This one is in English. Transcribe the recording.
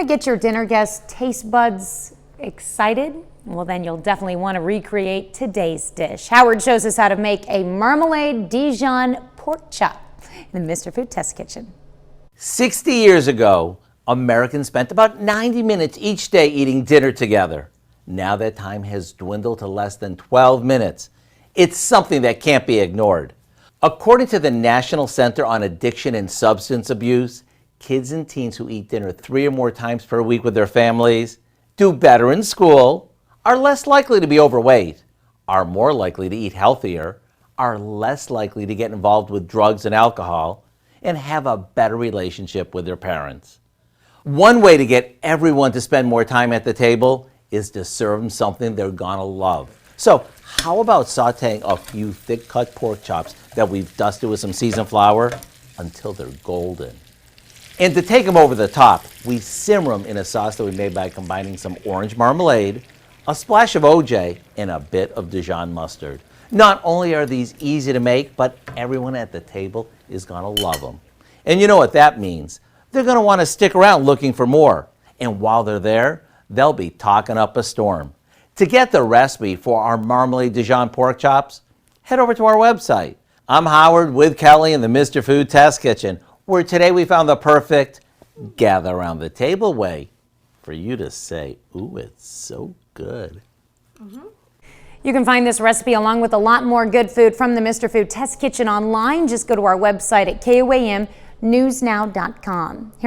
to get your dinner guests' taste buds excited? Well, then you'll definitely want to recreate today's dish. Howard shows us how to make a Marmalade Dijon pork chop in the Mr. Food Test Kitchen. 60 years ago, Americans spent about 90 minutes each day eating dinner together. Now that time has dwindled to less than 12 minutes. It's something that can't be ignored. According to the National Center on Addiction and Substance Abuse, kids and teens who eat dinner 3 or more times per week with their families do better in school, are less likely to be overweight, are more likely to eat healthier, are less likely to get involved with drugs and alcohol, and have a better relationship with their parents. One way to get everyone to spend more time at the table is to serve them something they're gonna love. So how about sauteing a few thick-cut pork chops that we've dusted with some seasoned flour until they're golden? And to take them over the top, we simmer them in a sauce that we made by combining some orange marmalade, a splash of OJ, and a bit of Dijon mustard. Not only are these easy to make, but everyone at the table is gonna love them. And you know what that means. They're gonna wanna stick around looking for more. And while they're there, they'll be talking up a storm. To get the recipe for our Marmalade Dijon pork chops, head over to our website. I'm Howard with Kelly in the Mr. Food Test Kitchen, where today we found the perfect gather around the table way for you to say, ooh, it's so good. You can find this recipe along with a lot more good food from the Mr. Food Test Kitchen online. Just go to our website at KOAMnewsnow.com.